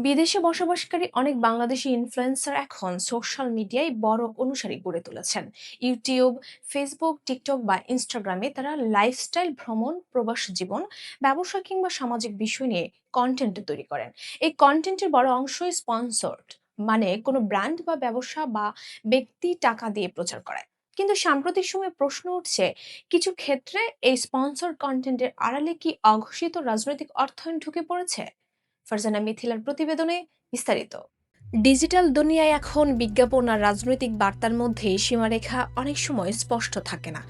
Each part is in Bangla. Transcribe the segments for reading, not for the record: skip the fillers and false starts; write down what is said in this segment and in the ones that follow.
বিদেশে বসবাসকারী অনেক বাংলাদেশি ইনফ্লুয়েন্সার এখন সোশ্যাল মিডিয়ায় বড় অনুসারী গড়ে তুলেছেন। ইউটিউব, ফেসবুক, টিকটক বা ইনস্টাগ্রামে তারা লাইফস্টাইল, ভ্রমণ, প্রবাস জীবন, ব্যবসা কিংবা সামাজিক বিষয় নিয়ে কন্টেন্ট তৈরি করেন। এই কন্টেন্টের বড় অংশই স্পন্সর্ড, মানে কোনো ব্র্যান্ড বা ব্যবসা বা ব্যক্তি টাকা দিয়ে প্রচার করে। কিন্তু সাম্প্রতিক সময়ে প্রশ্ন উঠছে, কিছু ক্ষেত্রে এই স্পন্সর কন্টেন্টের আড়ালে কি অঘোষিত রাজনৈতিক অর্থায়ন ঢুকে পড়েছে? ফারজানা মিথিলার প্রতিবেদনে বিস্তারিত। ডিজিটাল দুনিয়ায় এখন বিজ্ঞাপন আর রাজনৈতিক বার্তার মধ্যে সীমারেখা অনেক সময় স্পষ্ট থাকে না।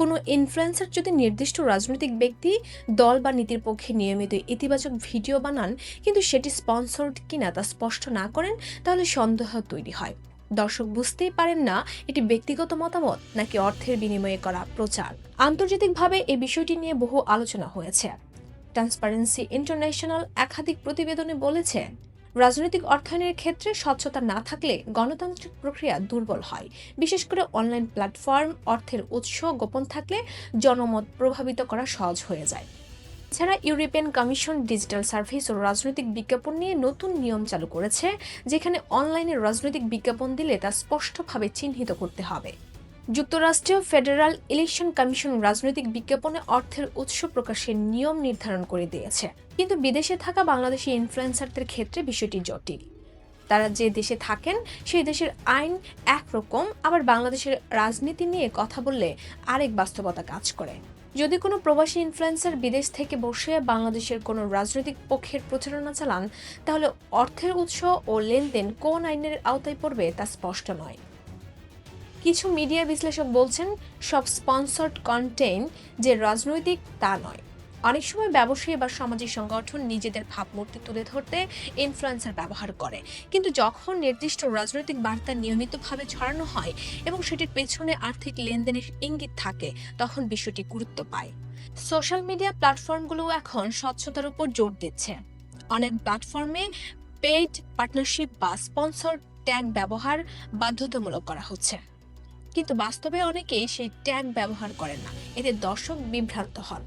কোনো ইনফ্লুয়েন্সার যদি নির্দিষ্ট রাজনৈতিক ব্যক্তি, দল বা নীতির পক্ষে নিয়মিত ইতিবাচক ভিডিও বানান, কিন্তু সেটি স্পন্সর্ড কিনা তা স্পষ্ট না করেন, তাহলে সন্দেহ তৈরি হয়। দর্শক বুঝতেই পারেন না এটি ব্যক্তিগত মতামত নাকি অর্থের বিনিময়ে করা প্রচার। আন্তর্জাতিকভাবে এই বিষয়টি নিয়ে বহু আলোচনা হয়েছে। ট্রান্সপারেন্সি ইন্টারন্যাশনাল একাধিক প্রতিবেদনে বলেছে, রাজনৈতিক অর্থায়নের ক্ষেত্রে স্বচ্ছতা না থাকলে গণতান্ত্রিক প্রক্রিয়া দুর্বল হয়। বিশেষ করে অনলাইন প্ল্যাটফর্ম, অর্থের উৎস গোপন থাকলে জনমত প্রভাবিত করা সহজ হয়ে যায়। এছাড়া ইউরোপিয়ান কমিশন ডিজিটাল সার্ভিস ও রাজনৈতিক বিজ্ঞাপন নিয়ে নতুন নিয়ম চালু করেছে, যেখানে অনলাইনে রাজনৈতিক বিজ্ঞাপন দিলে তা স্পষ্টভাবে চিহ্নিত করতে হবে। যুক্তরাষ্ট্রীয় ফেডারাল ইলেকশন কমিশন রাজনৈতিক বিজ্ঞাপনে অর্থের উৎস প্রকাশের নিয়ম নির্ধারণ করে দিয়েছে। কিন্তু বিদেশে থাকা বাংলাদেশি ইনফ্লুয়েন্সারদের ক্ষেত্রে বিষয়টি জটিল। তারা যে দেশে থাকেন সেই দেশের আইন একরকম, আবার বাংলাদেশের রাজনীতি নিয়ে কথা বললে আরেক বাস্তবতা কাজ করে। যদি কোনো প্রবাসী ইনফ্লুয়েন্সার বিদেশ থেকে বসে বাংলাদেশের কোনো রাজনৈতিক পক্ষের প্রচারণা চালান, তাহলে অর্থের উৎস ও লেনদেন কোন আইনের আওতায় পড়বে তা স্পষ্ট নয়। কিছু মিডিয়া বিশ্লেষক বলছেন, সব স্পন্সর্ড কন্টেন্ট যে রাজনৈতিক তা নয়। অনেক সময় ব্যবসায়ী বা সামাজিক সংগঠন নিজেদের ভাবমূর্তি তুলে ধরতে ইনফ্লুয়েন্সার ব্যবহার করে, কিন্তু যখন নির্দিষ্ট রাজনৈতিক বার্তা নিয়মিতভাবে ছড়ানো হয় এবং সেটির পেছনে আর্থিক লেনদেনের ইঙ্গিত থাকে, তখন বিষয়টি গুরুত্ব পায়। সোশ্যাল মিডিয়া প্ল্যাটফর্মগুলো এখন স্বচ্ছতার উপর জোর দিচ্ছে। অনেক প্ল্যাটফর্মে পেইড পার্টনারশিপ বা স্পন্সর ট্যাগ ব্যবহার বাধ্যতামূলক করা হচ্ছে, কিন্তু বাস্তবে অনেকেই সেই ট্যাগ ব্যবহার করেন না। এতে দর্শক বিভ্রান্ত হন।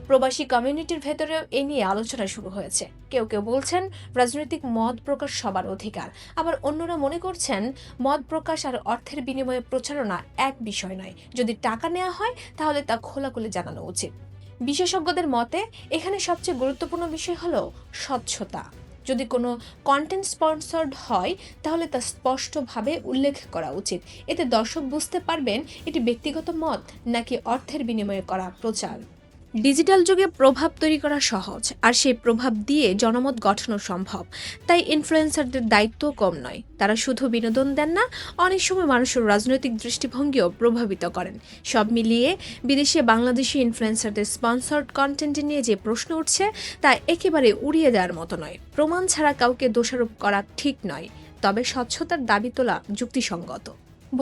প্রবাসী কমিউনিটির ভেতরেও এ নিয়ে আলোচনা শুরু হয়েছে। কেউ কেউ বলছেন, রাজনৈতিক মত প্রকাশ সবার অধিকার, আবার অন্যরা মনে করছেন মত প্রকাশ আর অর্থের বিনিময়ে প্রচারণা এক বিষয় নয়। যদি টাকা নেওয়া হয় তাহলে তা খোলাখুলি জানানো উচিত। বিশেষজ্ঞদের মতে এখানে সবচেয়ে গুরুত্বপূর্ণ বিষয় হলো স্বচ্ছতা। যদি কোনো কন্টেন্ট স্পন্সর্ড হয় তাহলে তা স্পষ্টভাবে উল্লেখ করা উচিত। এতে দর্শক বুঝতে পারবেন এটি ব্যক্তিগত মত নাকি অর্থের বিনিময়ে করা প্রচার। ডিজিটাল যুগে প্রভাব তৈরি করা সহজ, আর সেই প্রভাব দিয়ে জনমত গঠনও সম্ভব। তাই ইনফ্লুয়েন্সারদের দায়িত্ব কম নয়। তারা শুধু বিনোদন দেন না, অনেক সময় মানুষের রাজনৈতিক দৃষ্টিভঙ্গিও প্রভাবিত করেন। সব মিলিয়ে বিদেশে বাংলাদেশি ইনফ্লুয়েন্সারদের স্পন্সর্ড কন্টেন্ট নিয়ে যে প্রশ্ন উঠছে তা একেবারে উড়িয়ে দেওয়ার মতো নয়। প্রমাণ ছাড়া কাউকে দোষারোপ করা ঠিক নয়, তবে স্বচ্ছতার দাবি তোলা যুক্তিসঙ্গত।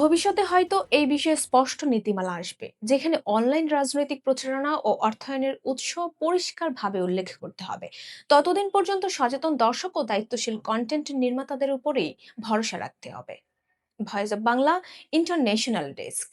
ভবিষ্যতে হয়তো এই বিষয়ে স্পষ্ট নীতিমালা আসবে, যেখানে অনলাইন রাজনৈতিক প্রচারণা ও অর্থায়নের উৎস পরিষ্কারভাবে উল্লেখ করতে হবে। ততদিন পর্যন্ত সচেতন দর্শক ও দায়িত্বশীল কন্টেন্ট নির্মাতাদের উপরেই ভরসা রাখতে হবে। Voice of Bangla, international desk.